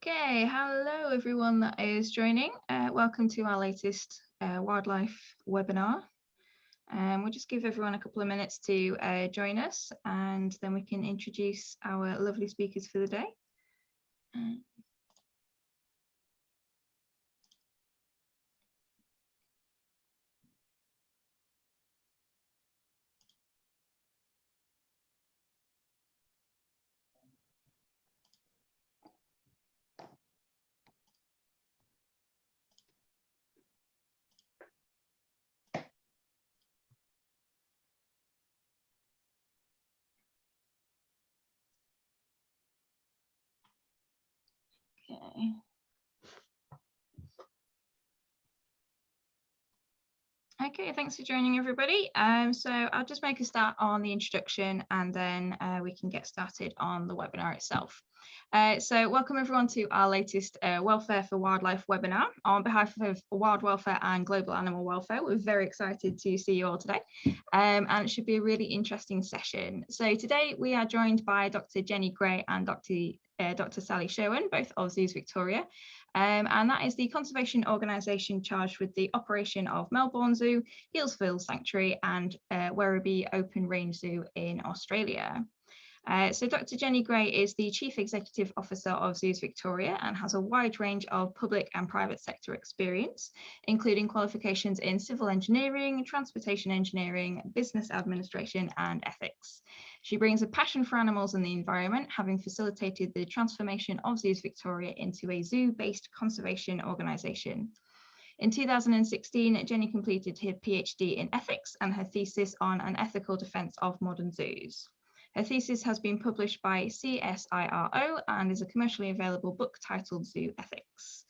Okay, hello everyone that is joining. Welcome to our latest wildlife webinar. We'll just give everyone a couple of minutes to join us, and then we can introduce our lovely speakers for the day. Okay. Okay, thanks for joining everybody. So I'll just make a start on the introduction, and then we can get started on the webinar itself. So welcome everyone to our latest Welfare for Wildlife webinar. On behalf of Wild Welfare and Global Animal Welfare, we're very excited to see you all today, and it should be a really interesting session. So today we are joined by Dr. Jenny Gray and Dr. Sally Sherwen, both of Zoos Victoria. And that is the conservation organisation charged with the operation of Melbourne Zoo, Healesville Sanctuary and Werribee Open Range Zoo in Australia. So Dr. Jenny Gray is the Chief Executive Officer of Zoos Victoria and has a wide range of public and private sector experience, including qualifications in civil engineering, transportation engineering, business administration and ethics. She brings a passion for animals and the environment, having facilitated the transformation of Zoos Victoria into a zoo-based conservation organisation. In 2016, Jenny completed her PhD in ethics and her thesis on an ethical defence of modern zoos. Her thesis has been published by CSIRO and is a commercially available book titled Zoo Ethics.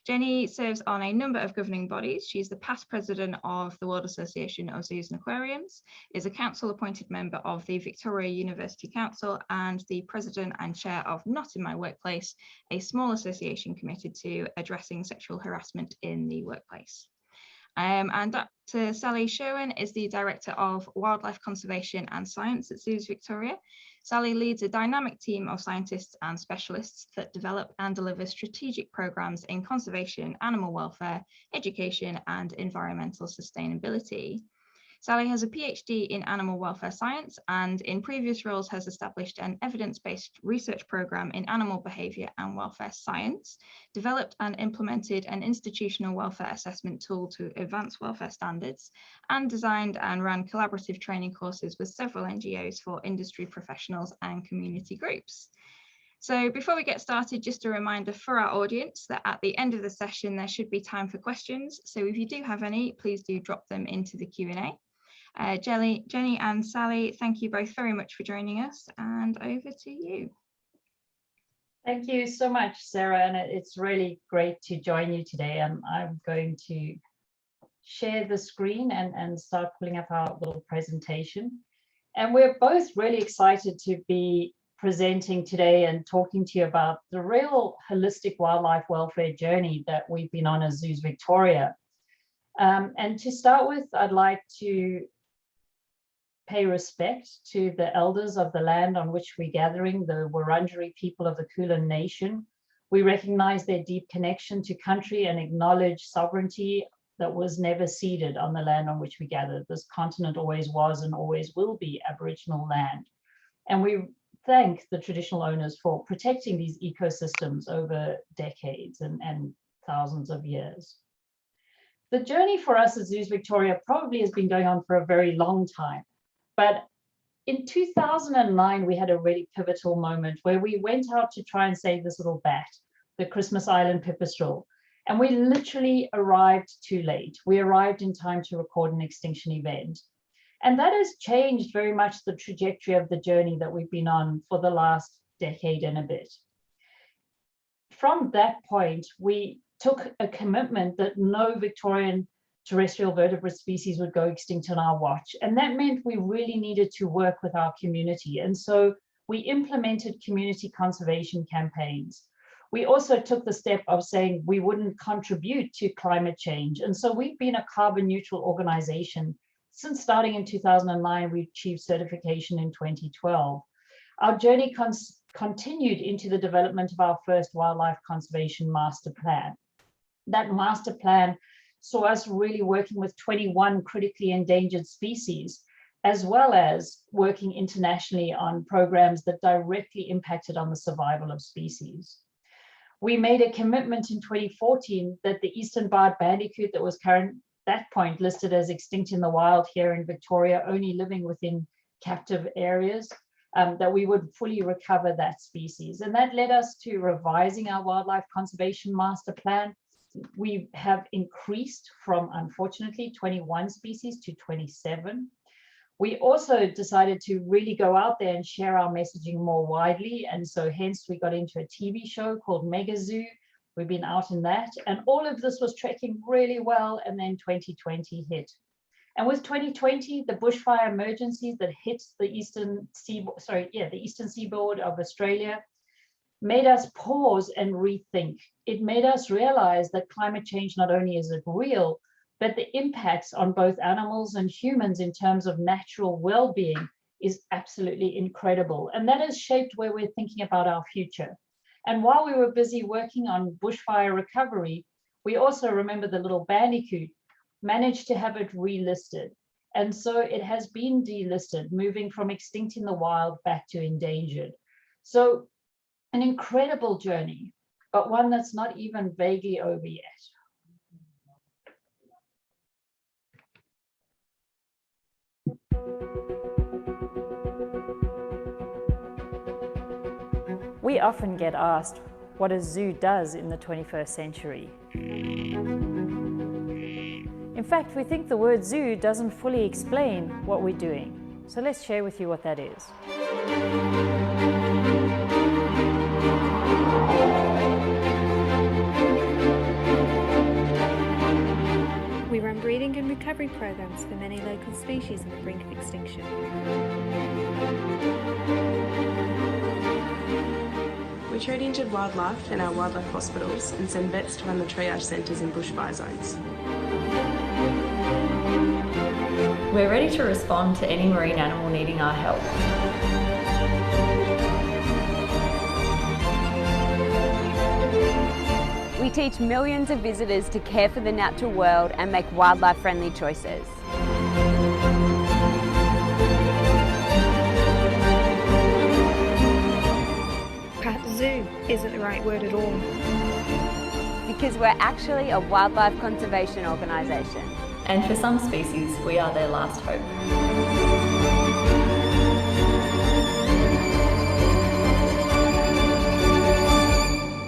Jenny serves on a number of governing bodies. She's the past president of the World Association of Zoos and Aquariums, is a council appointed member of the Victoria University Council, and the president and chair of Not in My Workplace, a small association committed to addressing sexual harassment in the workplace. And Dr. Sally Sherwen is the Director of Wildlife Conservation and Science at Zoos Victoria. Sally leads a dynamic team of scientists and specialists that develop and deliver strategic programs in conservation, animal welfare, education, and environmental sustainability. Sally has a PhD in animal welfare science and in previous roles has established an evidence-based research program in animal behaviour and welfare science, developed and implemented an institutional welfare assessment tool to advance welfare standards, and designed and ran collaborative training courses with several NGOs for industry professionals and community groups. So before we get started, just a reminder for our audience that at the end of the session, there should be time for questions. So if you do have any, please do drop them into the Q&A. Jenny and Sally, thank you both very much for joining us, and over to you. Thank you so much, Sarah, and it's really great to join you today. I'm going to share the screen and start pulling up our little presentation. And we're both really excited to be presenting today and talking to you about the real holistic wildlife welfare journey that we've been on as Zoos Victoria. And to start with, I'd like to pay respect to the elders of the land on which we're gathering, the Wurundjeri people of the Kulin Nation. We recognize their deep connection to country and acknowledge sovereignty that was never ceded on the land on which we gather. This continent always was and always will be Aboriginal land. And we thank the traditional owners for protecting these ecosystems over decades and thousands of years. The journey for us as Zoos Victoria probably has been going on for a very long time. But in 2009, we had a really pivotal moment where we went out to try and save this little bat, the Christmas Island pipistrelle. And we literally arrived too late. We arrived in time to record an extinction event. And that has changed very much the trajectory of the journey that we've been on for the last decade and a bit. From that point, we took a commitment that no Victorian terrestrial vertebrate species would go extinct on our watch. And that meant we really needed to work with our community. And so we implemented community conservation campaigns. We also took the step of saying we wouldn't contribute to climate change. And so we've been a carbon neutral organization. Since starting in 2009, we achieved certification in 2012. Our journey continued into the development of our first wildlife conservation master plan. That master plan saw us really working with 21 critically endangered species, as well as working internationally on programs that directly impacted on the survival of species. We made a commitment in 2014 that the eastern barred bandicoot that was at that point listed as extinct in the wild here in Victoria, only living within captive areas, that we would fully recover that species. And that led us to revising our wildlife conservation master plan. We have increased from, unfortunately, 21 species to 27. We also decided to really go out there and share our messaging more widely. And so hence we got into a TV show called Mega Zoo. We've been out in that. And all of this was tracking really well. And then 2020 hit. And with 2020, the bushfire emergencies that hit the eastern seaboard of Australia made us pause and rethink. It made us realize that climate change not only is it real, but the impacts on both animals and humans in terms of natural well-being is absolutely incredible. And that has shaped where we're thinking about our future. And while we were busy working on bushfire recovery, we also remember the little bandicoot managed to have it relisted. And so it has been delisted, moving from extinct in the wild back to endangered. So an incredible journey, but one that's not even vaguely over yet. We often get asked what a zoo does in the 21st century. In fact, we think the word zoo doesn't fully explain what we're doing. So let's share with you what that is. We run breeding and recovery programs for many local species on the brink of extinction. We treat injured wildlife in our wildlife hospitals and send vets to run the triage centres in bushfire zones. We're ready to respond to any marine animal needing our help. We teach millions of visitors to care for the natural world and make wildlife-friendly choices. Perhaps zoo isn't the right word at all. Because we're actually a wildlife conservation organisation. And for some species, we are their last hope.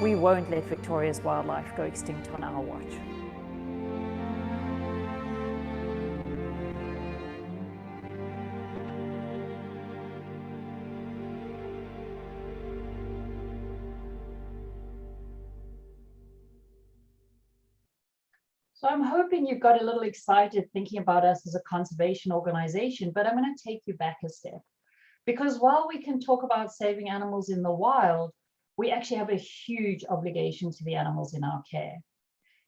We won't let Victoria's wildlife go extinct on our watch. So I'm hoping you got a little excited thinking about us as a conservation organization, but I'm going to take you back a step. Because while we can talk about saving animals in the wild, we actually have a huge obligation to the animals in our care.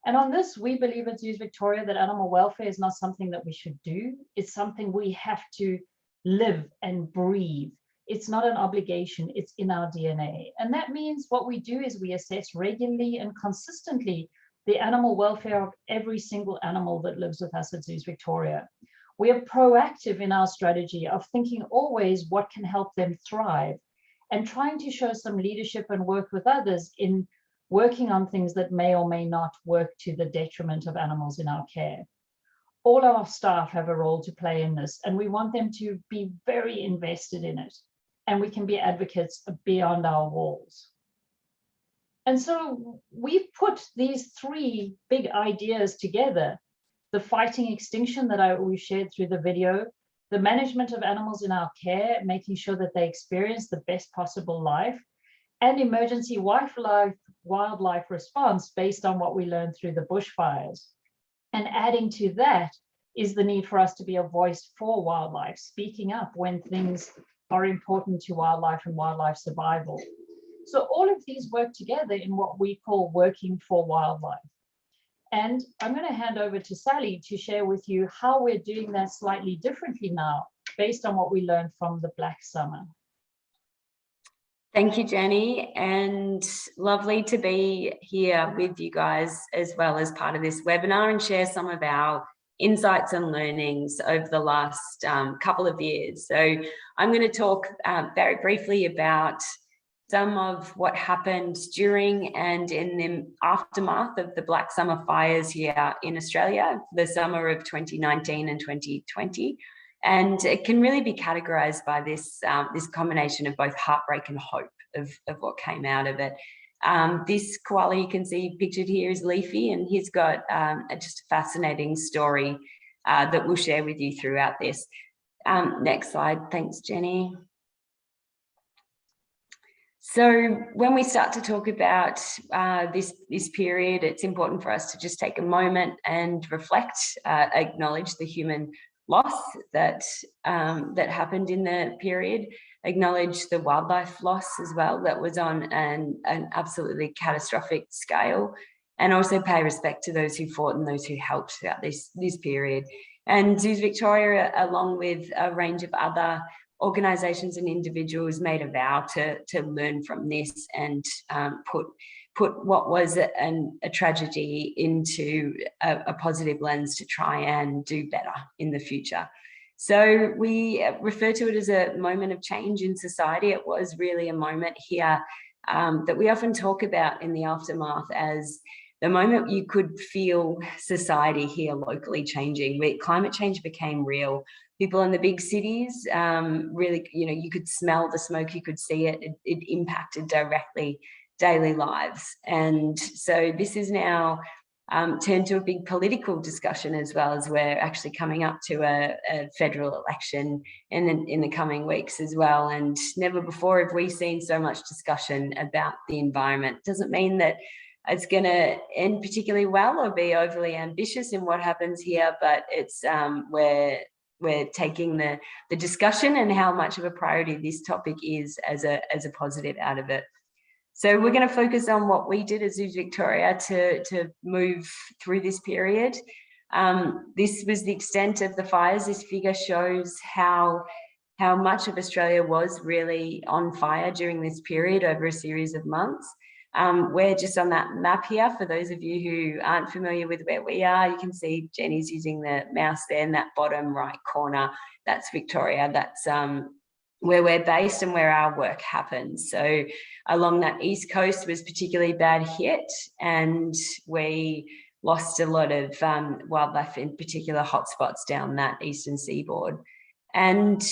And on this, we believe at Zoos Victoria that animal welfare is not something that we should do. It's something we have to live and breathe. It's not an obligation, it's in our DNA. And that means what we do is we assess regularly and consistently the animal welfare of every single animal that lives with us at Zoos Victoria. We are proactive in our strategy of thinking always what can help them thrive and trying to show some leadership and work with others in working on things that may or may not work to the detriment of animals in our care. All our staff have a role to play in this, and we want them to be very invested in it. And we can be advocates beyond our walls. And so we've put these three big ideas together: the fighting extinction that we shared through the video, the management of animals in our care, making sure that they experience the best possible life, and emergency wildlife response based on what we learned through the bushfires. And adding to that is the need for us to be a voice for wildlife, speaking up when things are important to wildlife and wildlife survival. So all of these work together in what we call working for wildlife. And I'm going to hand over to Sally to share with you how we're doing that slightly differently now, based on what we learned from the Black Summer. Thank you, Jenny, and lovely to be here with you guys as well as part of this webinar and share some of our insights and learnings over the last couple of years. So I'm going to talk very briefly about some of what happened during and in the aftermath of the Black Summer fires here in Australia, the summer of 2019 and 2020. And it can really be categorized by this, this combination of both heartbreak and hope of what came out of it. This koala you can see pictured here is Leafy, and he's got just a fascinating story that we'll share with you throughout this. Next slide, thanks, Jenny. So when we start to talk about this period, it's important for us to just take a moment and reflect, acknowledge the human loss that that happened in the period, acknowledge the wildlife loss as well that was on an absolutely catastrophic scale, and also pay respect to those who fought and those who helped throughout this period. And Zoos Victoria, along with a range of other organisations and individuals, made a vow to learn from this and put what was a tragedy into a positive lens to try and do better in the future. So we refer to it as a moment of change in society. It was really a moment here that we often talk about in the aftermath as the moment you could feel society here locally changing, where climate change became real. People in the big cities really, you could smell the smoke, you could see it, it impacted directly daily lives. And so this is now turned to a big political discussion, as well as we're actually coming up to a federal election in the coming weeks as well. And never before have we seen so much discussion about the environment. Doesn't mean that it's going to end particularly well or be overly ambitious in what happens here, but it's we're taking the discussion and how much of a priority this topic is as a positive out of it. So we're going to focus on what we did as Zoos Victoria to move through this period. This was the extent of the fires. This figure shows how much of Australia was really on fire during this period over a series of months. We're just on that map here. For those of you who aren't familiar with where we are, you can see Jenny's using the mouse there in that bottom right corner. That's Victoria. That's where we're based and where our work happens. So along that east coast was particularly bad hit, and we lost a lot of wildlife, in particular hotspots down that eastern seaboard. And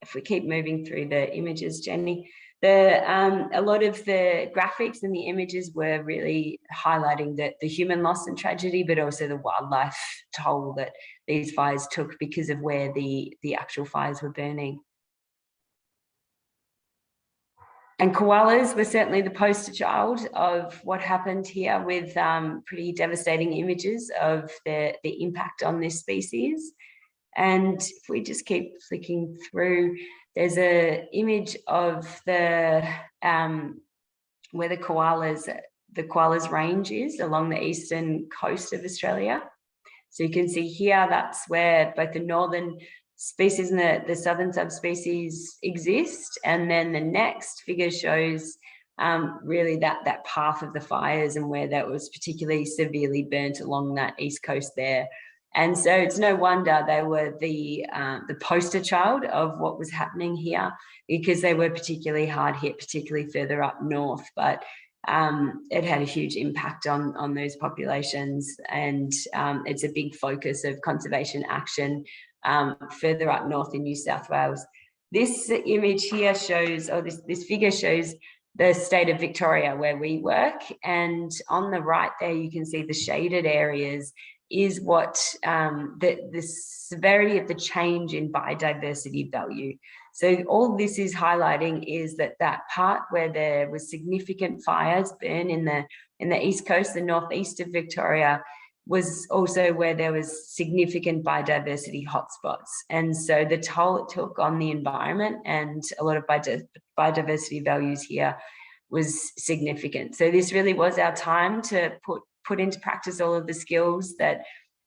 if we keep moving through the images, Jenny, a lot of the graphics and the images were really highlighting the human loss and tragedy, but also the wildlife toll that these fires took because of where the actual fires were burning. And koalas were certainly the poster child of what happened here, with pretty devastating images of the impact on this species. And if we just keep flicking through, there's an image of where the koalas range is along the eastern coast of Australia. So you can see here, that's where both the northern species and the southern subspecies exist. And then the next figure shows really that path of the fires and where that was particularly severely burnt along that east coast there. And so it's no wonder they were the poster child of what was happening here, because they were particularly hard hit, particularly further up north. But it had a huge impact on those populations, and it's a big focus of conservation action further up north in New South Wales. This image here shows, or this figure shows, the state of Victoria where we work, and on the right there you can see the shaded areas is what the severity of the change in biodiversity value. So all this is highlighting is that part where there was significant fires burn in the east coast, the northeast of Victoria, was also where there was significant biodiversity hotspots. And so the toll it took on the environment and a lot of biodiversity values here was significant. So this really was our time to put into practice all of the skills that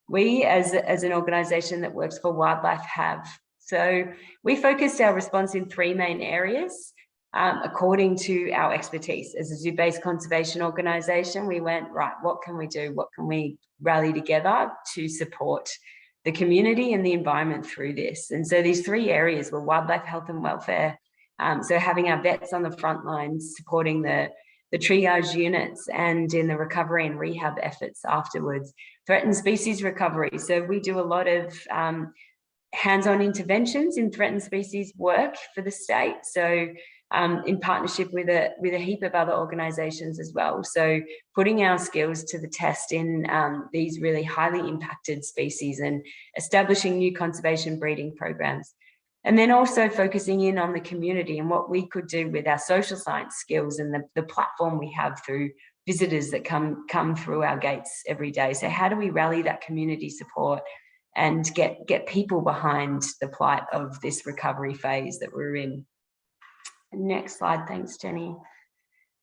we as an organisation that works for wildlife have. So we focused our response in three main areas. according to our expertise. As a zoo-based conservation organisation, we went, right, what can we do? What can we rally together to support the community and the environment through this? And so these three areas were wildlife health and welfare. So having our vets on the front lines, supporting the triage units, and in the recovery and rehab efforts afterwards. Threatened species recovery. So we do a lot of hands-on interventions in threatened species work for the state. So in partnership with a heap of other organisations as well. So putting our skills to the test in these really highly impacted species and establishing new conservation breeding programs. And then also focusing in on the community and what we could do with our social science skills and the platform we have through visitors that come through our gates every day. So how do we rally that community support and get people behind the plight of this recovery phase that we're in? Next slide, thanks, Jenny.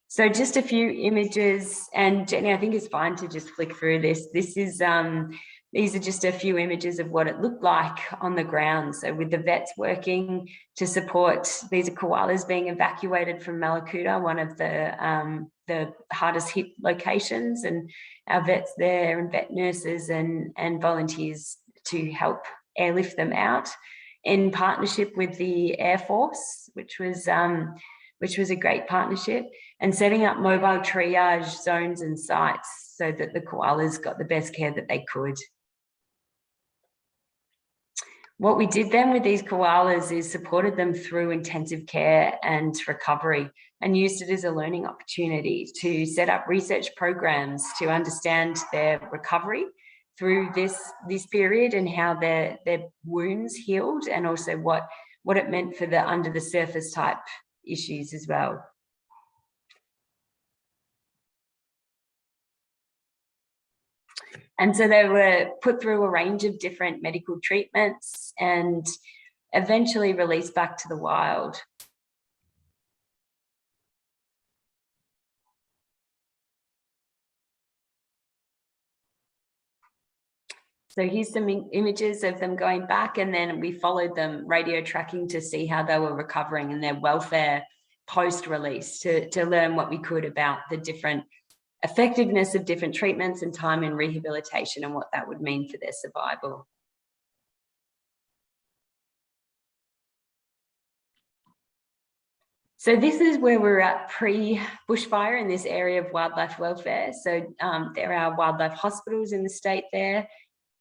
So just a few images, and Jenny, I think it's fine to just flick through this. This is these are just a few images of what it looked like on the ground. So with the vets working to support, these are koalas being evacuated from Malakuta, one of the hardest hit locations, and our vets there and vet nurses and volunteers to help airlift them out in partnership with the Air Force, which was a great partnership, and setting up mobile triage zones and sites so that the koalas got the best care that they could. What we did then with these koalas is supported them through intensive care and recovery, and used it as a learning opportunity to set up research programs to understand their recovery through this period and how their wounds healed, and also what it meant for the under the surface type issues as well. And so they were put through a range of different medical treatments and eventually released back to the wild. So here's some images of them going back, and then we followed them radio tracking to see how they were recovering and their welfare post-release, to learn what we could about the different effectiveness of different treatments and time in rehabilitation and what that would mean for their survival. So this is where we're at pre-bushfire in this area of wildlife welfare. So there are wildlife hospitals in the state there.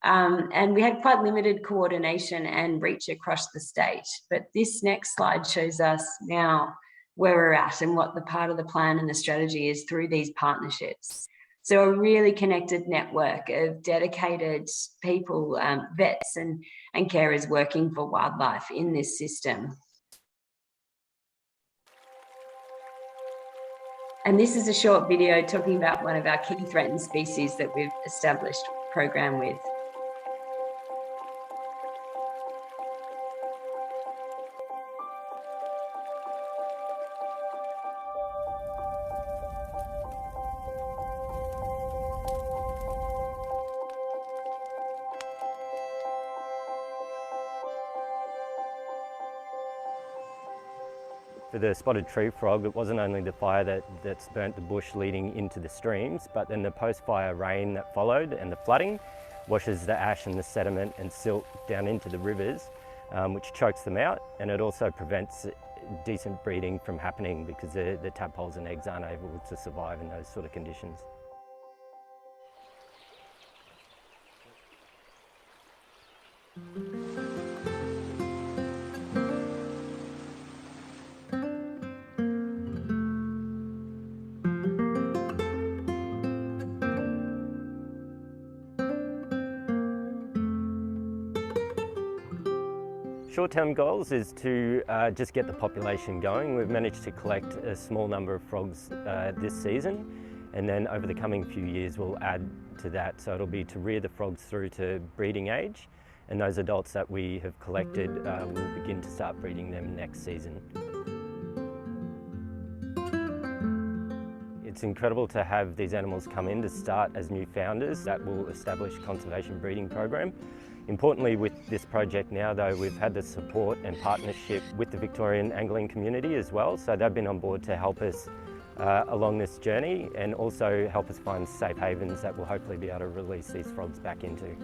And we had quite limited coordination and reach across the state. But this next slide shows us now where we're at and what the part of the plan and the strategy is through these partnerships. So a really connected network of dedicated people, vets and carers working for wildlife in this system. And this is a short video talking about one of our key threatened species that we've established a program with. For the spotted tree frog, it wasn't only the fire that's burnt the bush leading into the streams, but then the post-fire rain that followed and the flooding washes the ash and the sediment and silt down into the rivers, which chokes them out, and it also prevents decent breeding from happening because the tadpoles and eggs aren't able to survive in those sort of conditions. Short-term goals is to just get the population going. We've managed to collect a small number of frogs this season, and then over the coming few years we'll add to that. So it'll be to rear the frogs through to breeding age, and those adults that we have collected we'll begin to start breeding them next season. It's incredible to have these animals come in to start as new founders. That will establish a conservation breeding program Importantly, with this project now though, we've had the support and partnership with the Victorian angling community as well, so they've been on board to help us along this journey and also help us find safe havens that we'll hopefully be able to release these frogs back into.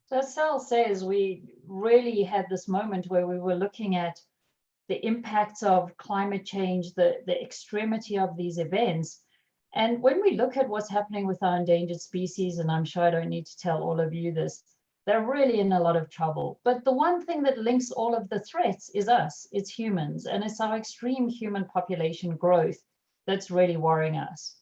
So as Sal says, we really had this moment where we were looking at the impacts of climate change, the extremity of these events. And when we look at what's happening with our endangered species, and I'm sure I don't need to tell all of you this, they're really in a lot of trouble. But the one thing that links all of the threats is us, it's humans, and it's our extreme human population growth that's really worrying us.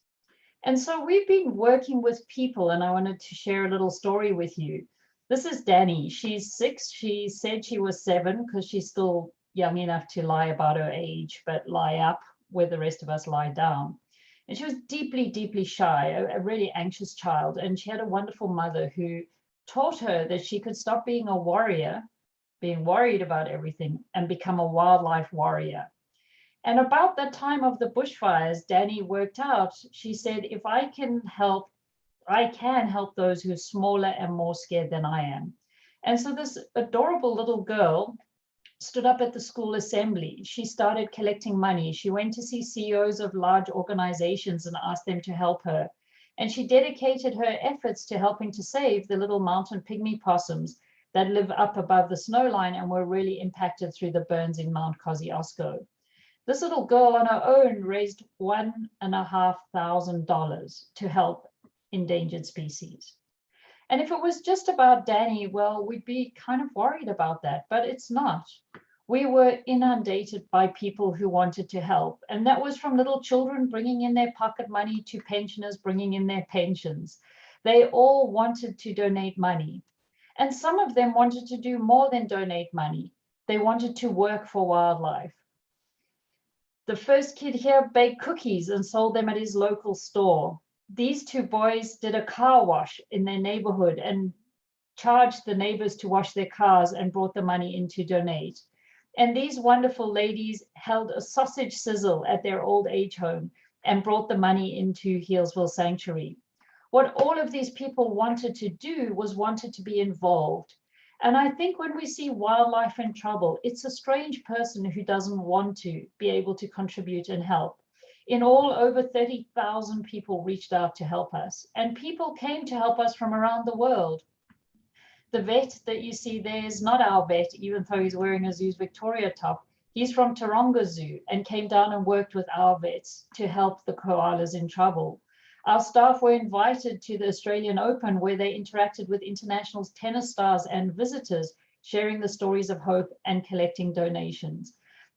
And so we've been working with people, and I wanted to share a little story with you. This is Danny. She's 6. She said she was 7 because she's still young enough to lie about her age, but lie up where the rest of us lie down. And she was deeply, deeply shy, a really anxious child. And she had a wonderful mother who taught her that she could stop being a warrior, being worried about everything, and become a wildlife warrior. And about the time of the bushfires, Danny worked out, she said, if I can help those who are smaller and more scared than I am. And so this adorable little girl stood up at the school assembly. She started collecting money. She went to see CEOs of large organizations and asked them to help her. And she dedicated her efforts to helping to save the little mountain pygmy possums that live up above the snow line and were really impacted through the burns in Mount Kosciuszko. This little girl on her own raised $1,500 to help endangered species. And if it was just about Danny, well, we'd be kind of worried about that, but it's not. We were inundated by people who wanted to help. And that was from little children bringing in their pocket money to pensioners bringing in their pensions. They all wanted to donate money. And some of them wanted to do more than donate money. They wanted to work for wildlife. The first kid here baked cookies and sold them at his local store. These 2 boys did a car wash in their neighborhood and charged the neighbors to wash their cars and brought the money in to donate. And these wonderful ladies held a sausage sizzle at their old age home and brought the money into Healesville Sanctuary. What all of these people wanted to do was wanted to be involved. And I think when we see wildlife in trouble, it's a strange person who doesn't want to be able to contribute and help. In all, over 30,000 people reached out to help us, and people came to help us from around the world. The vet that you see there is not our vet, even though he's wearing a Zoos Victoria top. He's from Taronga Zoo and came down and worked with our vets to help the koalas in trouble. Our staff were invited to the Australian Open, where they interacted with international tennis stars and visitors, sharing the stories of hope and collecting donations.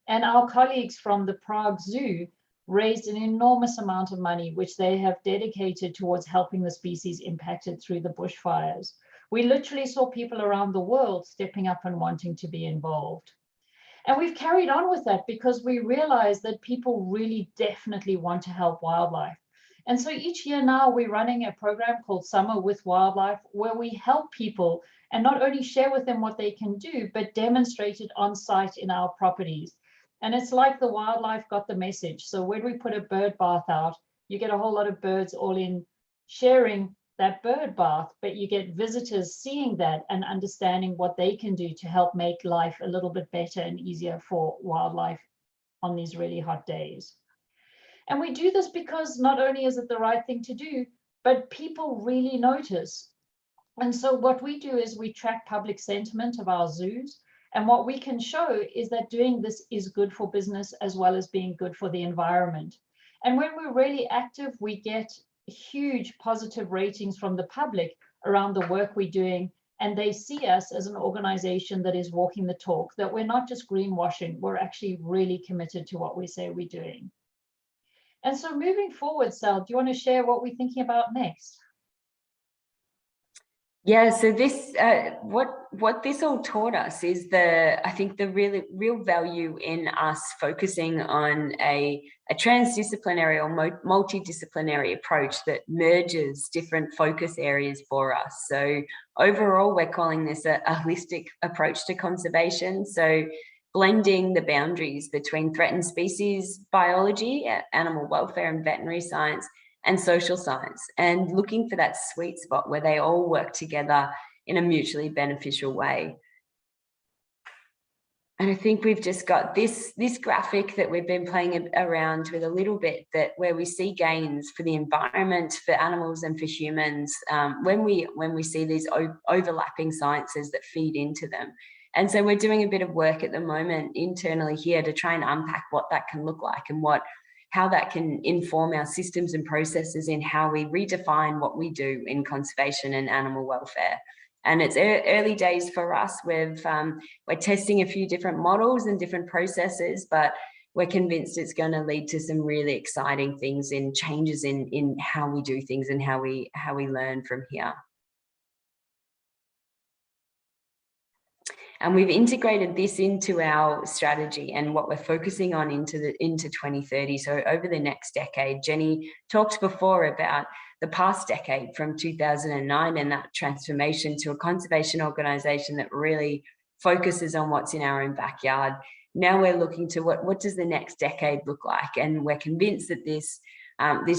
And our colleagues from the Prague Zoo raised an enormous amount of money, which they have dedicated towards helping the species impacted through the bushfires. We literally saw people around the world stepping up and wanting to be involved. And we've carried on with that because we realize that people really definitely want to help wildlife. And so each year now we're running a program called Summer with Wildlife, where we help people and not only share with them what they can do, but demonstrate it on site in our properties. And it's like the wildlife got the message. So when we put a bird bath out, you get a whole lot of birds all in sharing that bird bath, but you get visitors seeing that and understanding what they can do to help make life a little bit better and easier for wildlife on these really hot days. And we do this because not only is it the right thing to do, but people really notice. And so what we do is we track public sentiment of our zoos. And what we can show is that doing this is good for business as well as being good for the environment. And when we're really active, we get huge positive ratings from the public around the work we're doing. And they see us as an organization that is walking the talk, that we're not just greenwashing, we're actually really committed to what we say we're doing. And so moving forward, Sal, do you want to share what we're thinking about next? Yeah, so this what this all taught us is I think the real value in us focusing on a transdisciplinary or multidisciplinary approach that merges different focus areas for us. So overall, we're calling this a holistic approach to conservation. So blending the boundaries between threatened species biology, animal welfare and veterinary science, and social science, and looking for that sweet spot where they all work together in a mutually beneficial way. And I think we've just got this graphic that we've been playing around with a little bit, that where we see gains for the environment, for animals and for humans, when we see these overlapping sciences that feed into them. And so we're doing a bit of work at the moment internally here to try and unpack what that can look like and how that can inform our systems and processes in how we redefine what we do in conservation and animal welfare. And it's early days for us. We're testing a few different models and different processes, but we're convinced it's going to lead to some really exciting things in changes in how we do things and how we learn from here. And we've integrated this into our strategy and what we're focusing on into 2030. So over the next decade, Jenny talked before about the past decade from 2009 and that transformation to a conservation organisation that really focuses on what's in our own backyard. Now we're looking to what does the next decade look like? And we're convinced that this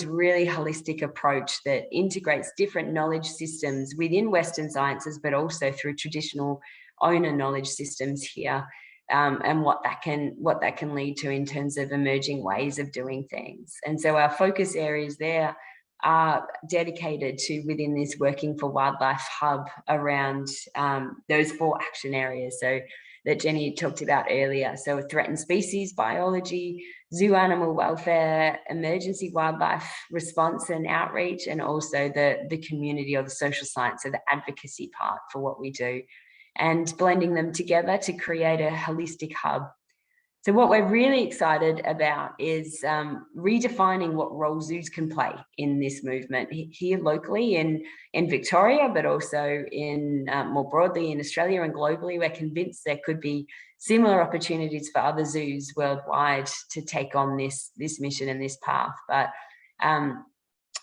really holistic approach that integrates different knowledge systems within Western sciences, but also through traditional owner knowledge systems here, and what that can lead to in terms of emerging ways of doing things. And so our focus areas there are dedicated to within this Working for Wildlife hub around those 4 action areas. So that Jenny talked about earlier. So threatened species biology, zoo animal welfare, emergency wildlife response and outreach, and also the community or the social science, so the advocacy part for what we do, and blending them together to create a holistic hub. So what we're really excited about is redefining what role zoos can play in this movement here locally in Victoria, but also in more broadly in Australia and globally. We're convinced there could be similar opportunities for other zoos worldwide to take on this mission and this path. But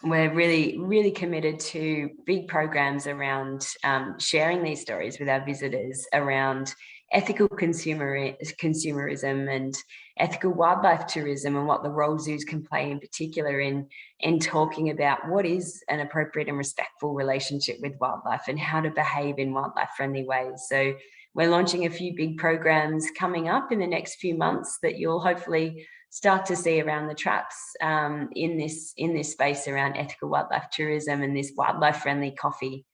we're really committed to big programs around sharing these stories with our visitors around ethical consumerism and ethical wildlife tourism, and what the role zoos can play in particular in talking about what is an appropriate and respectful relationship with wildlife and how to behave in wildlife friendly ways. So we're launching a few big programs coming up in the next few months that you'll hopefully start to see around the traps in this space around ethical wildlife tourism and this wildlife friendly coffee.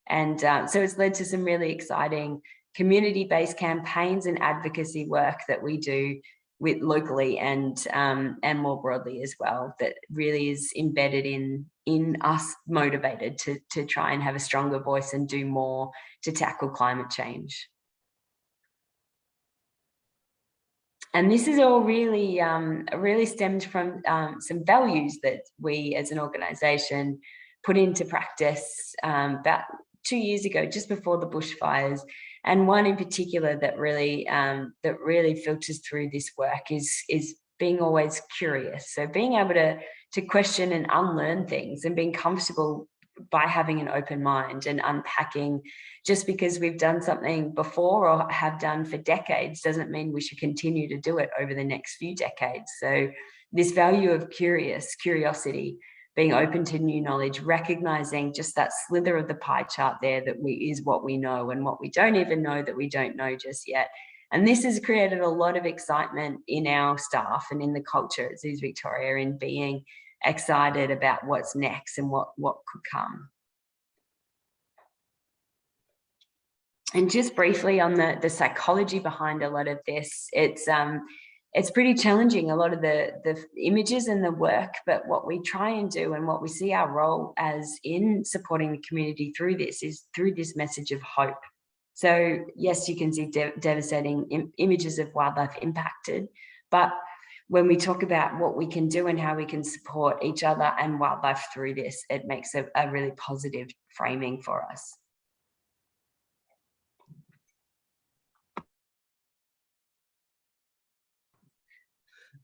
And so it's led to some really exciting community-based campaigns and advocacy work that we do with locally and more broadly as well, that really is embedded in us, motivated to try and have a stronger voice and do more to tackle climate change. And this is all really stemmed from some values that we as an organisation put into practice about 2 years ago, just before the bushfires. And one in particular that really filters through this work is being always curious. So being able to question and unlearn things, and being comfortable by having an open mind and unpacking. Just because we've done something before or have done for decades doesn't mean we should continue to do it over the next few decades. So this value of curiosity, being open to new knowledge, recognizing just that slither of the pie chart there that is what we know, and what we don't even know that we don't know just yet. And this has created a lot of excitement in our staff and in the culture at Zoos Victoria in being excited about what's next and what could come. And just briefly on the psychology behind a lot of this, it's pretty challenging, a lot of the images and the work, but what we try and do and what we see our role as in supporting the community through this is through this message of hope. So yes, you can see devastating images of wildlife impacted, but when we talk about what we can do and how we can support each other and wildlife through this, it makes a really positive framing for us.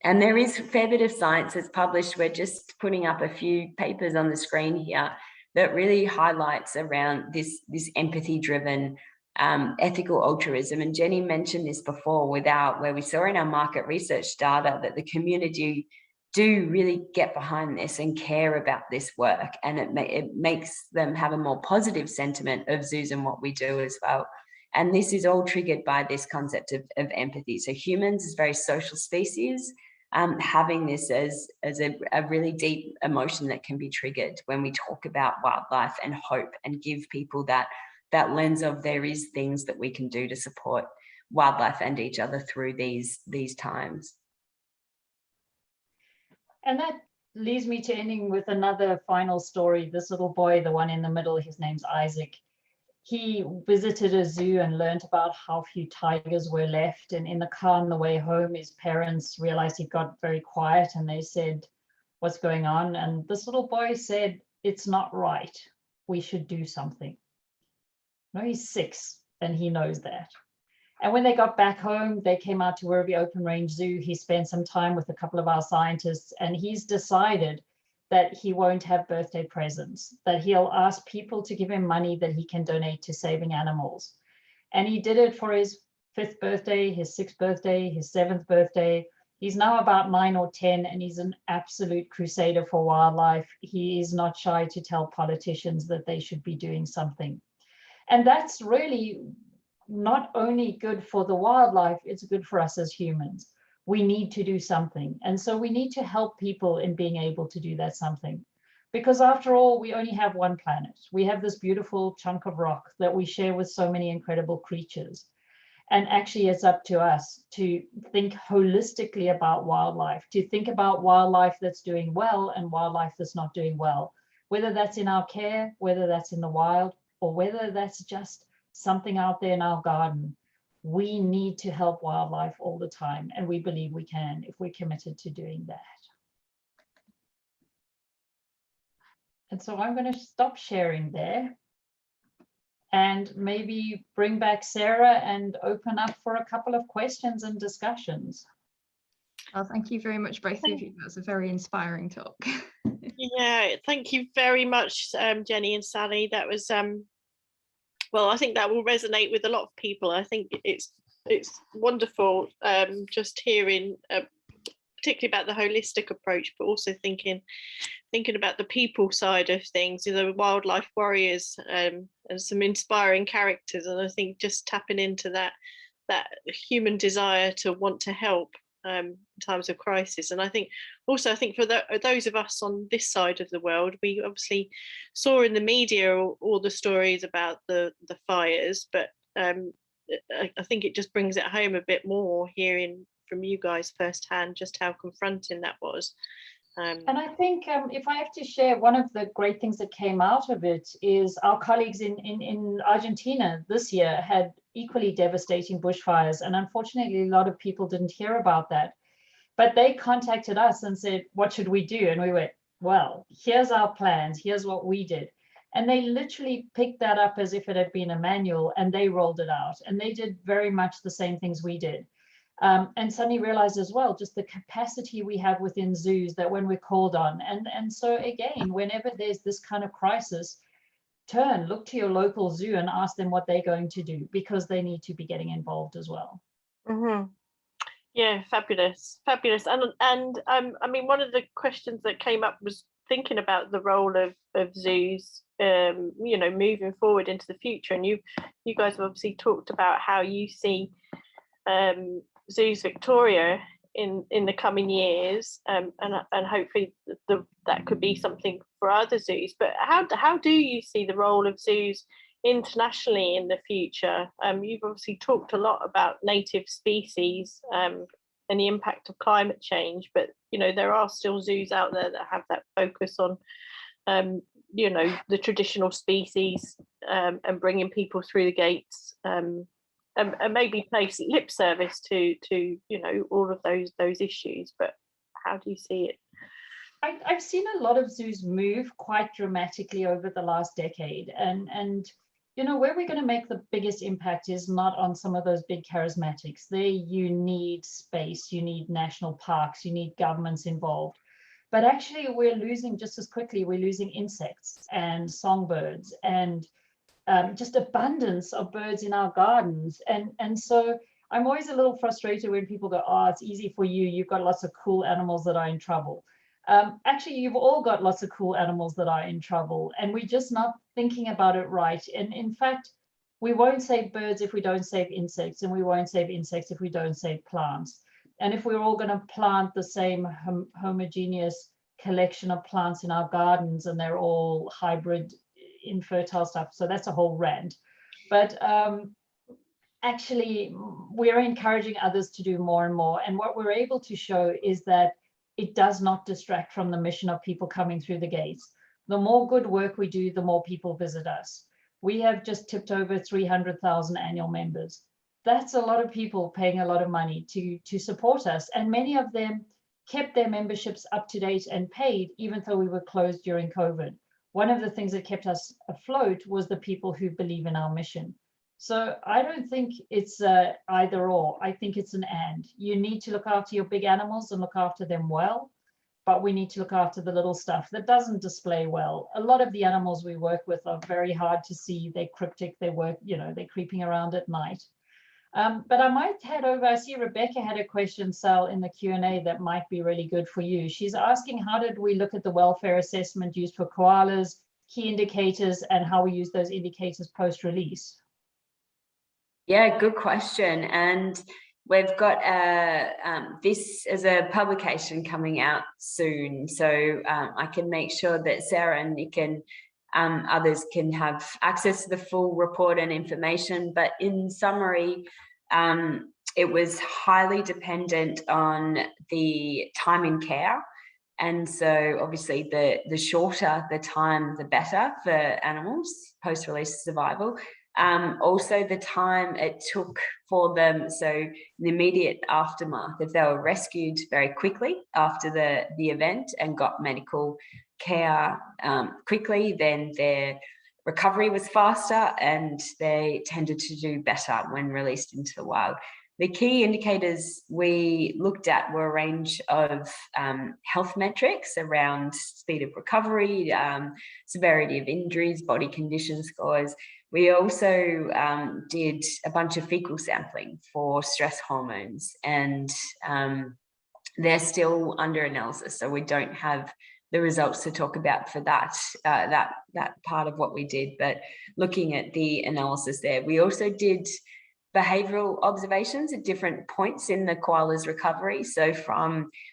And there is a fair bit of science that's published. We're just putting up a few papers on the screen here that really highlights around this empathy-driven ethical altruism. And Jenny mentioned this before where we saw in our market research data that the community do really get behind this and care about this work, and it makes them have a more positive sentiment of zoos and what we do as well. And this is all triggered by this concept of empathy. So humans is very social species, having this as a really deep emotion that can be triggered when we talk about wildlife and hope, and give people that lens of there is things that we can do to support wildlife and each other through these times. And that leads me to ending with another final story. This little boy, the one in the middle, his name's Isaac. He visited a zoo and learned about how few tigers were left. And in the car on the way home, his parents realized he got very quiet, and they said, "What's going on?" And this little boy said, "It's not right. We should do something." No, he's 6 and he knows that. And when they got back home, they came out to Werribee Open Range Zoo. He spent some time with a couple of our scientists, and he's decided that he won't have birthday presents, that he'll ask people to give him money that he can donate to saving animals. And he did it for his 5th birthday, his 6th birthday, his 7th birthday. He's now about 9 or 10, and he's an absolute crusader for wildlife. He is not shy to tell politicians that they should be doing something. And that's really not only good for the wildlife, it's good for us as humans. We need to do something. And so we need to help people in being able to do that something. Because after all, we only have one planet. We have this beautiful chunk of rock that we share with so many incredible creatures. And actually, it's up to us to think holistically about wildlife, to think about wildlife that's doing well and wildlife that's not doing well, whether that's in our care, whether that's in the wild, or whether that's just something out there in our garden. We need to help wildlife all the time, and we believe we can if we're committed to doing that. And so I'm going to stop sharing there and maybe bring back Sarah and open up for a couple of questions and discussions. Well, thank you very much, both of you. That was a very inspiring talk. Yeah, thank you very much, Jenny and Sally. That was well, I think that will resonate with a lot of people. I think it's wonderful just hearing particularly about the holistic approach, but also thinking about the people side of things, the wildlife warriors, and some inspiring characters. And I think just tapping into that human desire to want to help in times of crisis. And I think also, for those of us on this side of the world, we obviously saw in the media all the stories about the fires, but I think it just brings it home a bit more hearing from you guys firsthand just how confronting that was. And I think if I have to share, one of the great things that came out of it is our colleagues in Argentina this year had equally devastating bushfires. And unfortunately, a lot of people didn't hear about that. But they contacted us and said, "What should we do?" And we went, "Well, here's our plans. Here's what we did." And they literally picked that up as if it had been a manual, and they rolled it out. And they did very much the same things we did. And suddenly realized as well, just the capacity we have within zoos that when we're called on. And so again, whenever there's this kind of crisis, look to your local zoo and ask them what they're going to do, because they need to be getting involved as well. Mm-hmm. Yeah, fabulous. And I mean, one of the questions that came up was thinking about the role of zoos, moving forward into the future. And you guys have obviously talked about how you see Zoos Victoria in the coming years, and hopefully that could be something for other zoos. But how do you see the role of zoos internationally in the future? You've obviously talked a lot about native species and the impact of climate change, but there are still zoos out there that have that focus on the traditional species and bringing people through the gates. And maybe place lip service to all of those issues, but how do you see it? I've seen a lot of zoos move quite dramatically over the last decade, and you know, where we're going to make the biggest impact is not on some of those big charismatics. There you need space, you need national parks, you need governments involved. But actually we're losing just as quickly, we're losing insects and songbirds and just abundance of birds in our gardens. And so I'm always a little frustrated when people go, oh, it's easy for you, you've got lots of cool animals that are in trouble. Actually, you've all got lots of cool animals that are in trouble, and we're just not thinking about it right. And in fact, we won't save birds if we don't save insects, and we won't save insects if we don't save plants. And if we're all going to plant the same homogeneous collection of plants in our gardens, and they're all hybrid, infertile stuff, so that's a whole rant. But actually, we're encouraging others to do more and more. And what we're able to show is that it does not distract from the mission of people coming through the gates. The more good work we do, the more people visit us. We have just tipped over 300,000 annual members. That's a lot of people paying a lot of money to support us. And many of them kept their memberships up to date and paid, even though we were closed during COVID. One of the things that kept us afloat was the people who believe in our mission. So I don't think it's either or. I think it's an and. You need to look after your big animals and look after them well, but we need to look after the little stuff that doesn't display well. A lot of the animals we work with are very hard to see. They're cryptic, they work, you know, they're creeping around at night. But I might head over, I see Rebecca had a question, Sal, in the Q&A that might be really good for you. She's asking, how did we look at the welfare assessment used for koalas, key indicators, and how we use those indicators post-release? Yeah, good question. And we've got this as a publication coming out soon. So I can make sure that Sarah and Nick and others can have access to the full report and information. But in summary, it was highly dependent on the time in care. And so obviously the shorter the time, the better for animals post-release survival. Also the time it took for them, so the immediate aftermath, if they were rescued very quickly after the event and got medical care quickly, then their recovery was faster and they tended to do better when released into the wild. The key indicators we looked at were a range of health metrics around speed of recovery, severity of injuries, body condition scores. We also did a bunch of fecal sampling for stress hormones, and they're still under analysis, so we don't have the results to talk about for that part of what we did. But looking at the analysis there, we also did behavioural observations at different points in the koala's recovery. So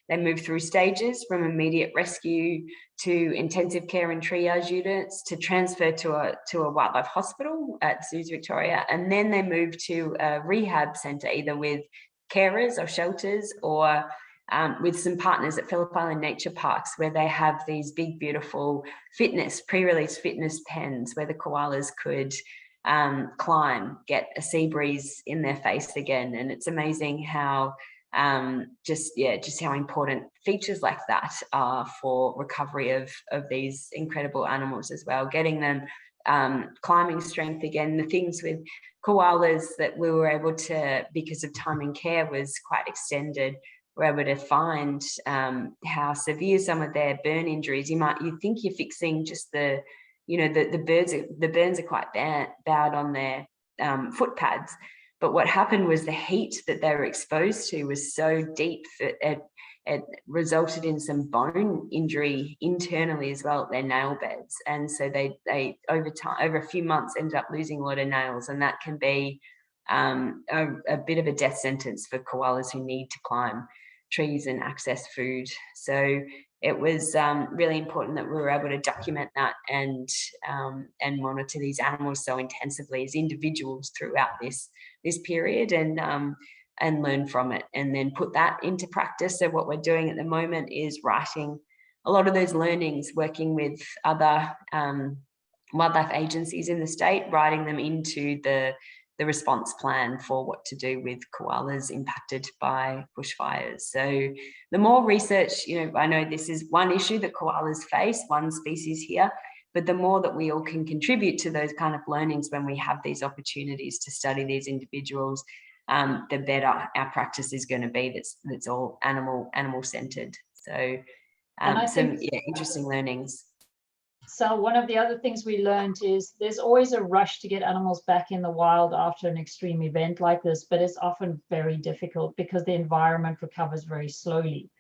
they moved through stages from immediate rescue to intensive care and triage units to transfer to a wildlife hospital at Zoos Victoria. And then they moved to a rehab centre, either with carers or shelters or with some partners at Phillip Island Nature Parks, where they have these big, beautiful pre-release fitness pens where the koalas could climb, get a sea breeze in their face again. And it's amazing how just how important features like that are for recovery of these incredible animals as well, getting them climbing strength again. The things with koalas that we were able to, because of time and care was quite extended, we're able to find how severe some of their burn injuries. You think you're fixing just the burns are quite bad on their foot pads, but what happened was the heat that they were exposed to was so deep that it resulted in some bone injury internally as well at their nail beds. And so they over a few months ended up losing a lot of nails, and that can be a bit of a death sentence for koalas who need to climb trees and access food. So it was really important that we were able to document that and monitor these animals so intensively as individuals throughout this period, and learn from it, and then put that into practice. So what we're doing at the moment is writing a lot of those learnings, working with other wildlife agencies in the state, writing them into the response plan for what to do with koalas impacted by bushfires. So the more research, I know this is one issue that koalas face, one species here. But the more that we all can contribute to those kind of learnings when we have these opportunities to study these individuals, the better our practice is going to be. That's all animal centered. So some interesting learnings. So one of the other things we learned is there's always a rush to get animals back in the wild after an extreme event like this, but it's often very difficult because the environment recovers very slowly.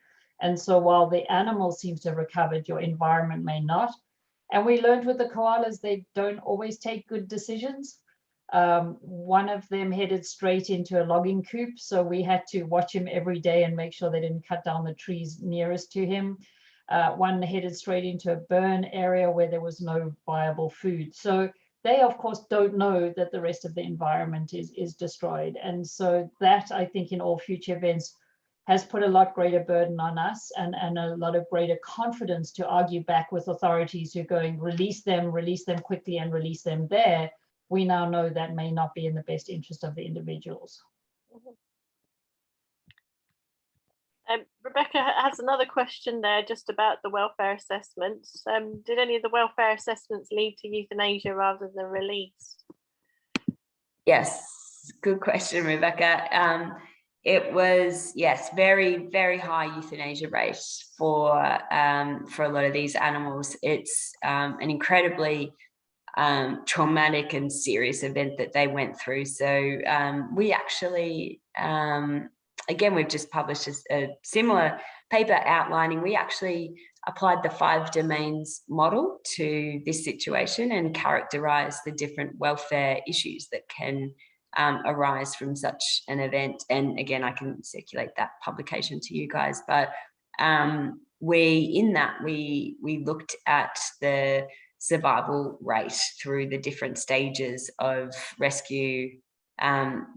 And so while the animal seems to have recovered, your environment may not. And we learned with the koalas, they don't always take good decisions. One of them headed straight into a logging coop, so we had to watch him every day and make sure they didn't cut down the trees nearest to him. One headed straight into a burn area where there was no viable food. So they, of course, don't know that the rest of the environment is destroyed. And so that, I think, in all future events has put a lot greater burden on us and a lot of greater confidence to argue back with authorities who are going, release them quickly and release them there. We now know that may not be in the best interest of the individuals. Rebecca has another question there just about the welfare assessments. Did any of the welfare assessments lead to euthanasia rather than release? Yes, good question, Rebecca. It was, yes, very, very high euthanasia rate for a lot of these animals. It's an incredibly traumatic and serious event that they went through. So we actually, again, we've just published a similar paper outlining. We actually applied the 5 domains model to this situation and characterized the different welfare issues that can arise from such an event. And again, I can circulate that publication to you guys. But we looked at the survival rate through the different stages of rescue,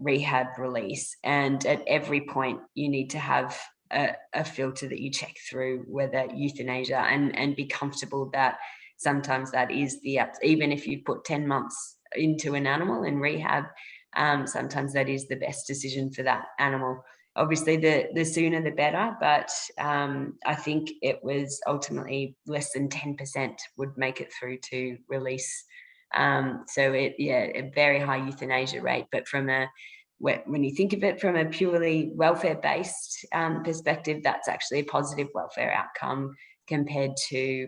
rehab, release. And at every point, you need to have a filter that you check through whether euthanasia and be comfortable that sometimes that is even if you put 10 months into an animal in rehab, sometimes that is the best decision for that animal. Obviously, the sooner the better, but I think it was ultimately less than 10% would make it through to release. So a very high euthanasia rate, but when you think of it from a purely welfare-based perspective, that's actually a positive welfare outcome compared to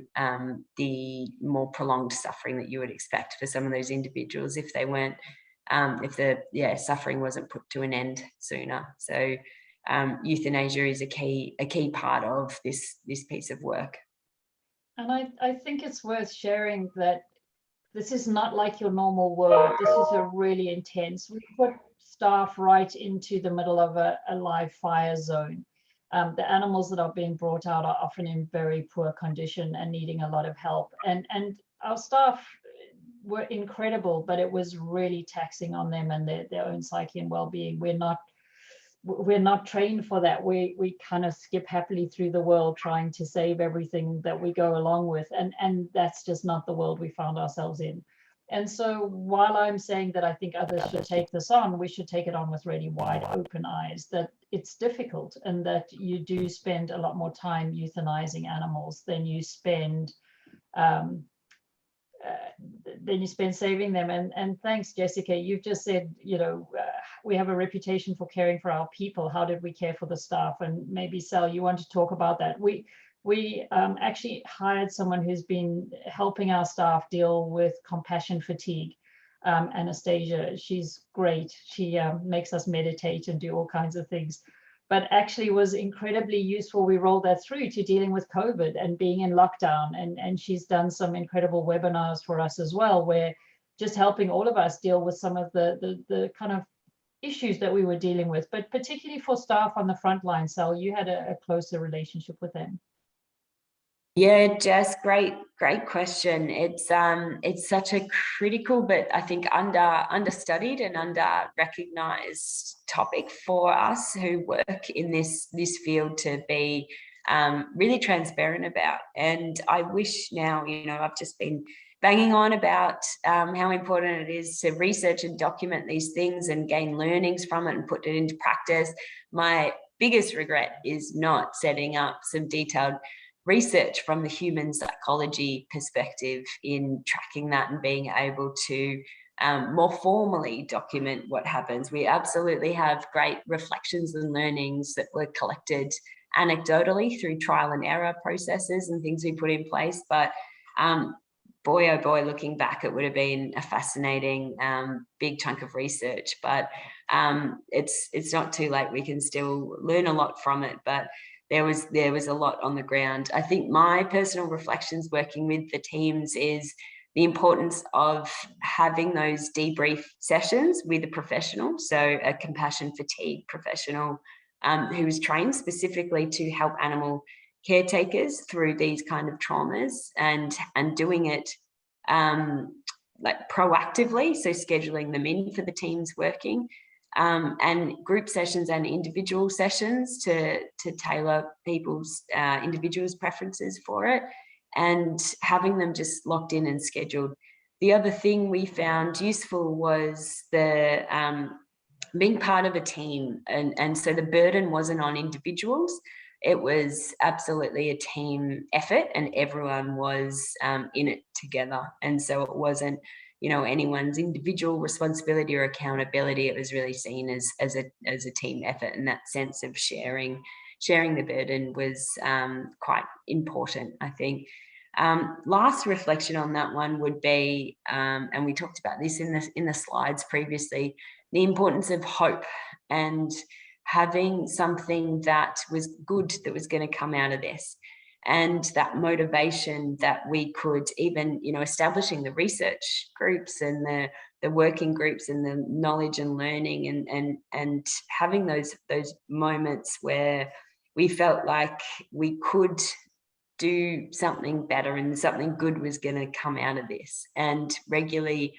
the more prolonged suffering that you would expect for some of those individuals if they weren't, if the suffering wasn't put to an end sooner. So euthanasia is a key part of this piece of work. And I think it's worth sharing that this is not like your normal world. This is a really intense. We put staff right into the middle of a live fire zone. The animals that are being brought out are often in very poor condition and needing a lot of help. And our staff were incredible, but it was really taxing on them and their own psyche and well-being. We're not trained for that. We kind of skip happily through the world trying to save everything that we go along with. And that's just not the world we found ourselves in. And so while I'm saying that I think others should take this on, we should take it on with really wide open eyes, that it's difficult and that you do spend a lot more time euthanizing animals than you spend saving them. And thanks, Jessica. You've just said, we have a reputation for caring for our people. How did we care for the staff? And maybe Sal, you want to talk about that. We actually hired someone who's been helping our staff deal with compassion fatigue, Anastasia. She's great. She makes us meditate and do all kinds of things, but actually was incredibly useful. We rolled that through to dealing with COVID and being in lockdown. And she's done some incredible webinars for us as well, where just helping all of us deal with some of the kind of issues that we were dealing with, but particularly for staff on the front line. Sal, you had a closer relationship with them. Yeah, Jess, great question. It's such a critical, but I think understudied and under-recognized topic for us who work in this field to be really transparent about. And I wish now, I've just been banging on about how important it is to research and document these things and gain learnings from it and put it into practice. My biggest regret is not setting up some detailed research from the human psychology perspective in tracking that and being able to more formally document what happens. We absolutely have great reflections and learnings that were collected anecdotally through trial and error processes and things we put in place. But boy, oh boy, looking back, it would have been a fascinating big chunk of research. But it's not too late. We can still learn a lot from it. But there was a lot on the ground. I think my personal reflections working with the teams is the importance of having those debrief sessions with a professional, so a compassion fatigue professional who is trained specifically to help animal caretakers through these kind of traumas, and doing it like proactively, so scheduling them in for the teams working, and group sessions and individual sessions to tailor people's individuals' preferences for it, and having them just locked in and scheduled. The other thing we found useful was the being part of a team, and so the burden wasn't on individuals. It was absolutely a team effort, and everyone was in it together. And so it wasn't, anyone's individual responsibility or accountability. It was really seen as a team effort, and that sense of sharing the burden was quite important, I think. Last reflection on that one would be, and we talked about this in the slides previously, the importance of hope and having something that was good that was going to come out of this, and that motivation that we could even, establishing the research groups and the working groups and the knowledge and learning, and having those moments where we felt like we could do something better and something good was going to come out of this, and regularly,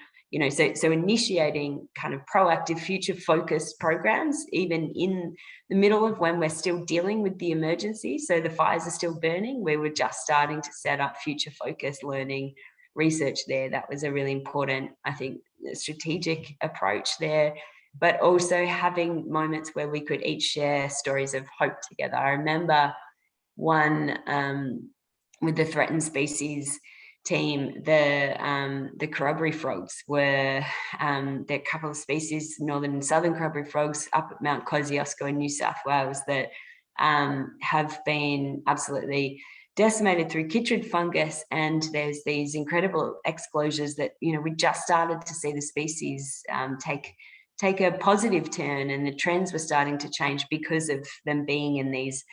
so initiating kind of proactive future focused programs, even in the middle of when we're still dealing with the emergency. So the fires are still burning. We were just starting to set up future focused learning research there. That was a really important, I think, strategic approach there, but also having moments where we could each share stories of hope together. I remember one with the threatened species team, the corroboree frogs were, there are a couple of species, northern and southern corroboree frogs up at Mount Kosciuszko in New South Wales, that have been absolutely decimated through chytrid fungus. And there's these incredible exclosures that, we just started to see the species take a positive turn, and the trends were starting to change because of them being in these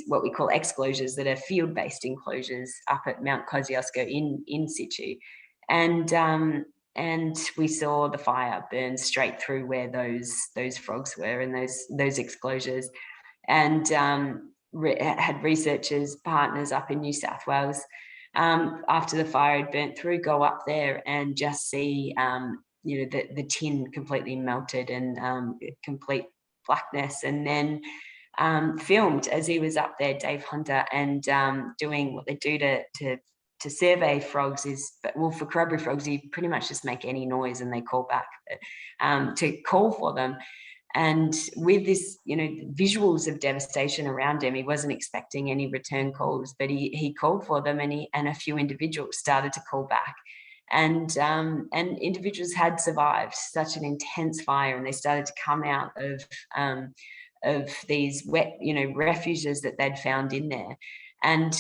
what we call exclosures, that are field-based enclosures up at Mount Kosciuszko in situ. And we saw the fire burn straight through where those frogs were in those exclosures, and had researchers, partners up in New South Wales, after the fire had burnt through, go up there and just see the tin completely melted and complete blackness, and then filmed as he was up there, Dave Hunter, and doing what they do to survey frogs is, well, for corroboree frogs, you pretty much just make any noise and they call back, to call for them. And with this, visuals of devastation around him, he wasn't expecting any return calls, but he called for them, and a few individuals started to call back. And individuals had survived such an intense fire, and they started to come out of these wet, refuges that they'd found in there. And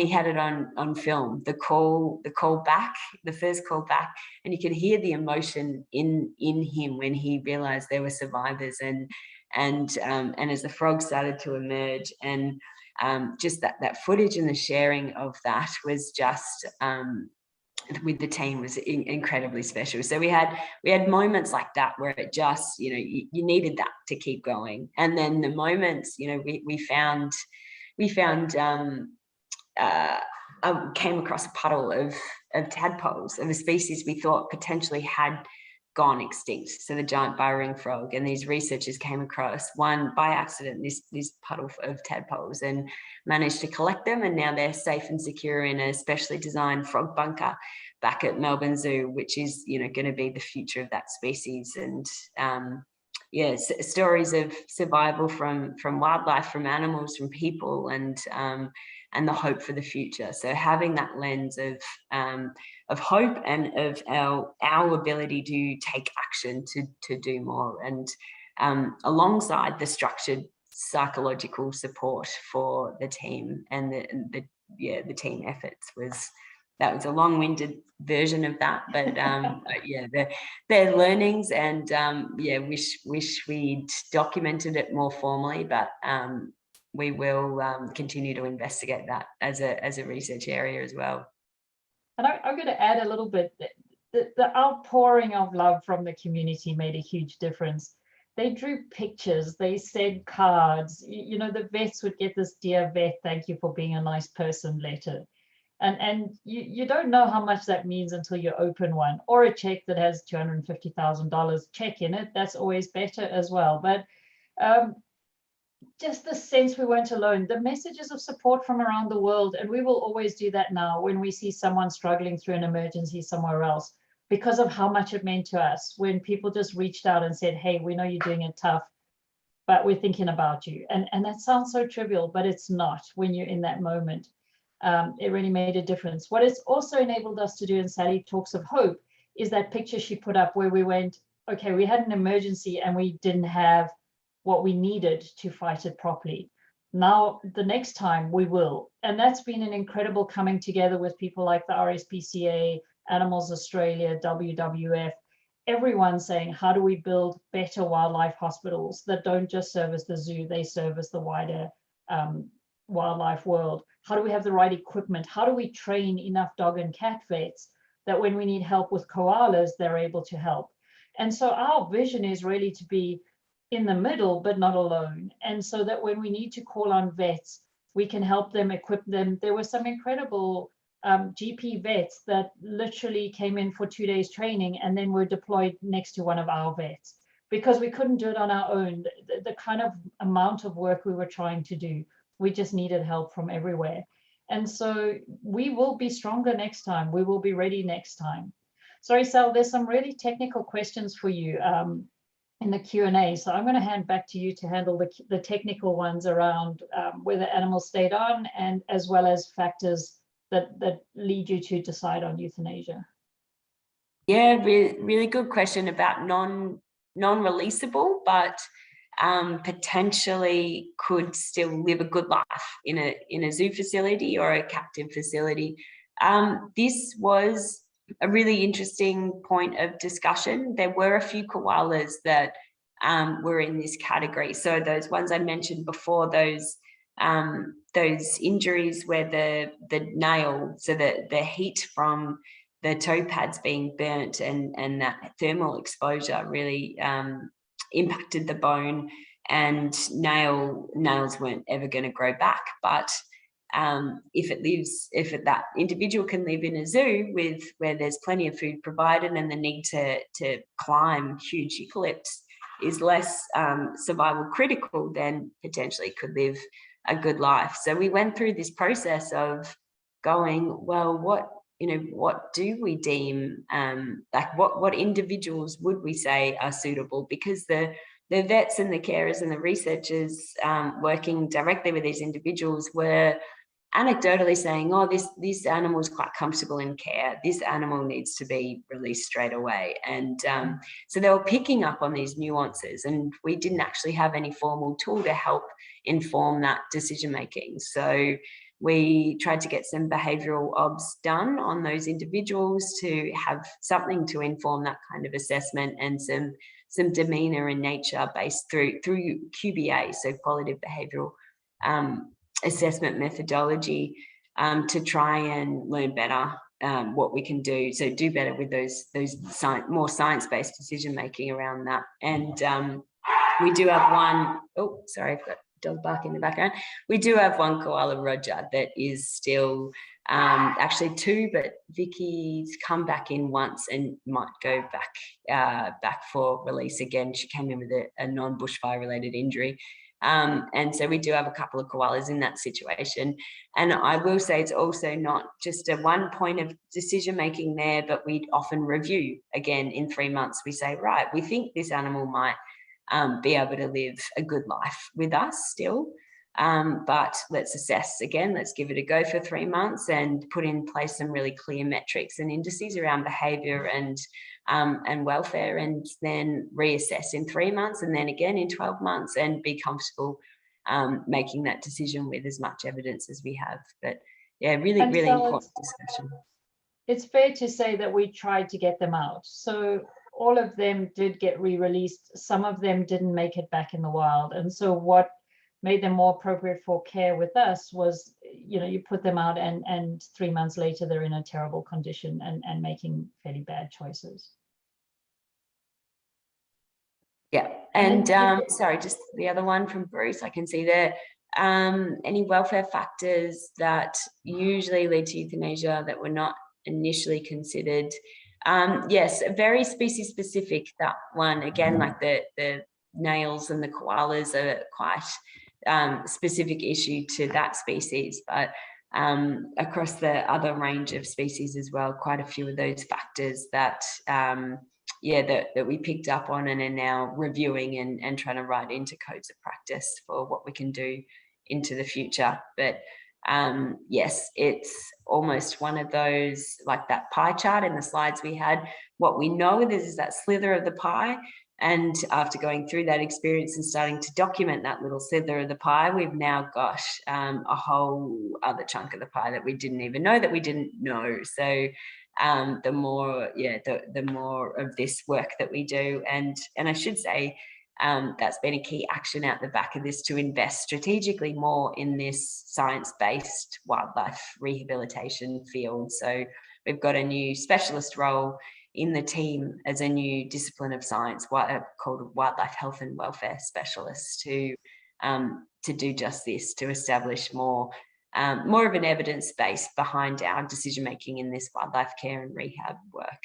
he had it on film, the call back, the first call back, and you could hear the emotion in him when he realized there were survivors, and as the frogs started to emerge, and just that footage and the sharing of that was just with the team was incredibly special. So we had moments like that where it just, you needed that to keep going. And then the moments, we came across a puddle of tadpoles of a species we thought potentially had gone extinct, so the giant burrowing frog. And these researchers came across one by accident, this puddle of tadpoles, and managed to collect them, and now they're safe and secure in a specially designed frog bunker back at Melbourne Zoo, which is going to be the future of that species. And stories of survival from wildlife, from animals, from people, and the hope for the future. So having that lens of hope and of our ability to take action to do more, and alongside the structured psychological support for the team, and the team efforts was. That was a long-winded version of that, but yeah, their learnings, and wish we'd documented it more formally, but we will continue to investigate that as a research area as well. And I'm going to add a little bit. The outpouring of love from the community made a huge difference. They drew pictures, they sent cards. The vets would get this "Dear vet, thank you for being a nice person" letter. And you don't know how much that means until you open one, or a check that has $250,000 check in it. That's always better as well. But just the sense we weren't alone, the messages of support from around the world, and we will always do that now when we see someone struggling through an emergency somewhere else, because of how much it meant to us when people just reached out and said, "Hey, we know you're doing it tough, but we're thinking about you." And that sounds so trivial, but it's not when you're in that moment. It really made a difference. What it's also enabled us to do, and Sally talks of hope, is that picture she put up where we went, okay, we had an emergency and we didn't have what we needed to fight it properly. Now, the next time we will. And that's been an incredible coming together with people like the RSPCA, Animals Australia, WWF, everyone saying, how do we build better wildlife hospitals that don't just service the zoo, they service the wider wildlife world? How do we have the right equipment? How do we train enough dog and cat vets that when we need help with koalas, they're able to help? And so our vision is really to be in the middle, but not alone. And so that when we need to call on vets, we can help them, equip them. There were some incredible GP vets that literally came in for 2 days training and then were deployed next to one of our vets, because we couldn't do it on our own. The kind of amount of work we were trying to do, we just needed help from everywhere. And so we will be stronger next time. We will be ready next time. Sorry, Sal, there's some really technical questions for you in the Q&A. So I'm going to hand back to you to handle the technical ones around whether animals stayed on, and as well as factors that lead you to decide on euthanasia. Yeah, really good question about non-releasable, but potentially could still live a good life in a zoo facility or a captive facility. This was a really interesting point of discussion. There were a few koalas that were in this category. So those ones I mentioned before, those injuries where the nail, so the heat from the toe pads being burnt and that thermal exposure really impacted the bone, and nails weren't ever going to grow back. But if that individual can live in a zoo where there's plenty of food provided, and the need to climb huge eucalypts is less survival critical, then potentially could live a good life. So we went through this process of going, well, what do we deem, like what individuals would we say are suitable? Because the vets and the carers and the researchers working directly with these individuals were anecdotally saying, oh, this animal is quite comfortable in care, this animal needs to be released straight away. And so they were picking up on these nuances, and we didn't actually have any formal tool to help inform that decision making. So we tried to get some behavioural obs done on those individuals to have something to inform that kind of assessment, and some demeanour and nature based through QBA, so qualitative behavioural assessment methodology, to try and learn better what we can do. So do better with those more science-based decision making around that. And we do have one. Oh, sorry, I've got dog bark in the background. We do have one koala, Roger, that is still actually two, but Vicky's come back in once and might go back for release again. She came in with a non-bushfire related injury. And so we do have a couple of koalas in that situation. And I will say it's also not just a one point of decision making there, but we often review again in 3 months. We say, right, we think this animal might be able to live a good life with us still. But let's assess again, let's give it a go for 3 months and put in place some really clear metrics and indices around behaviour and welfare, and then reassess in 3 months and then again in 12 months and be comfortable making that decision with as much evidence as we have. But yeah, really important discussion. It's fair to say that we tried to get them out. So all of them did get re-released. Some of them didn't make it back in the wild. And so what made them more appropriate for care with us was, you put them out and 3 months later, they're in a terrible condition and making fairly bad choices. Yeah, and sorry, just the other one from Bruce, I can see there. Any welfare factors that usually lead to euthanasia that were not initially considered? Yes, very species specific, that one. Again, like the nails and the koalas are quite specific issue to that species, but across the other range of species as well, quite a few of those factors that that we picked up on and are now reviewing and trying to write into codes of practice for what we can do into the future. But yes, it's almost one of those, like that pie chart in the slides we had. What we know is that slither of the pie, and after going through that experience and starting to document that little slither of the pie, we've now got a whole other chunk of the pie that we didn't even know that we didn't know. So the more of this work that we do, and I should say that's been a key action out the back of this, to invest strategically more in this science-based wildlife rehabilitation field. So we've got a new specialist role in the team as a new discipline of science called wildlife health and welfare specialist to do just this, to establish more of an evidence base behind our decision making in this wildlife care and rehab work.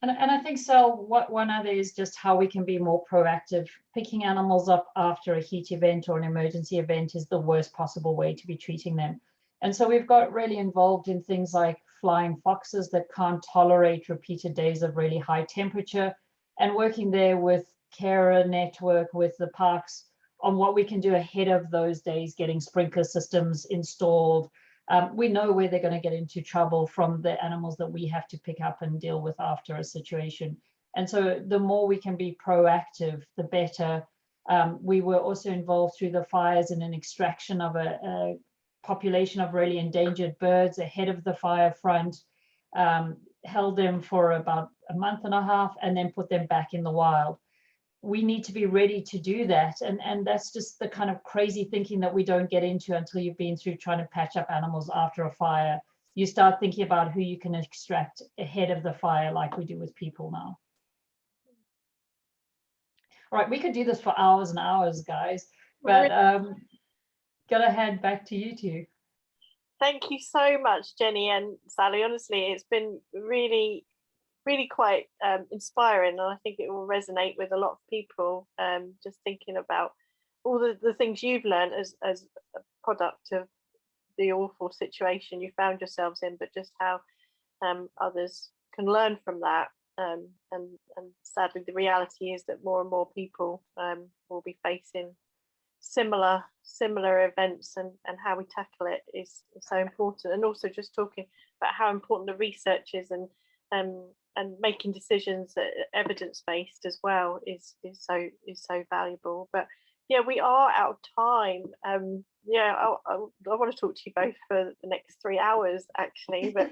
And I think so. One other is just how we can be more proactive. Picking animals up after a heat event or an emergency event is the worst possible way to be treating them. And so we've got really involved in things like flying foxes that can't tolerate repeated days of really high temperature, and working there with carer network, with the parks, on what we can do ahead of those days, getting sprinkler systems installed. We know where they're going to get into trouble from the animals that we have to pick up and deal with after a situation. And so the more we can be proactive, the better. We were also involved through the fires in an extraction of a population of really endangered birds ahead of the fire front, held them for about a month and a half, and then put them back in the wild. We need to be ready to do that. And that's just the kind of crazy thinking that we don't get into until you've been through trying to patch up animals after a fire. You start thinking about who you can extract ahead of the fire, like we do with people now. All right, we could do this for hours and hours, guys, but gotta hand back to you two. Thank you so much, Jenny and Sally. Honestly, it's been really quite inspiring, and I think it will resonate with a lot of people, just thinking about all the things you've learned as a product of the awful situation you found yourselves in, but just how others can learn from that. And sadly, the reality is that more and more people will be facing similar events, and how we tackle it is so important. And also just talking about how important the research is, and making decisions that are evidence-based as well is so valuable. But yeah, we are out of time. I want to talk to you both for the next 3 hours actually, but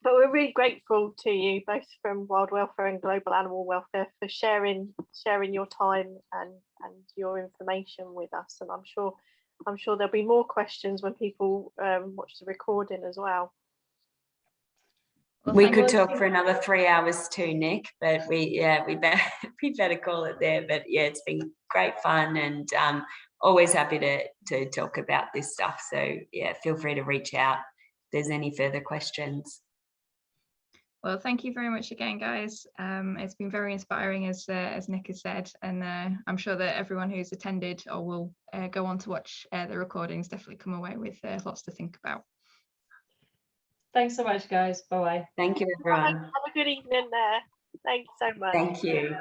but we're really grateful to you both from Wild Welfare and Global Animal Welfare for sharing your time and your information with us. And I'm sure there'll be more questions when people watch the recording as well. We could talk for another 3 hours too, Nick, but we better call it there. But yeah, it's been great fun, and always happy to talk about this stuff. So yeah, feel free to reach out if there's any further questions. Well, thank you very much again, guys. It's been very inspiring, as Nick has said, and I'm sure that everyone who's attended or will go on to watch the recordings definitely come away with lots to think about. Thanks so much, guys. Bye-bye. Thank you, everyone. Have a good evening there. Thanks so much. Thank you.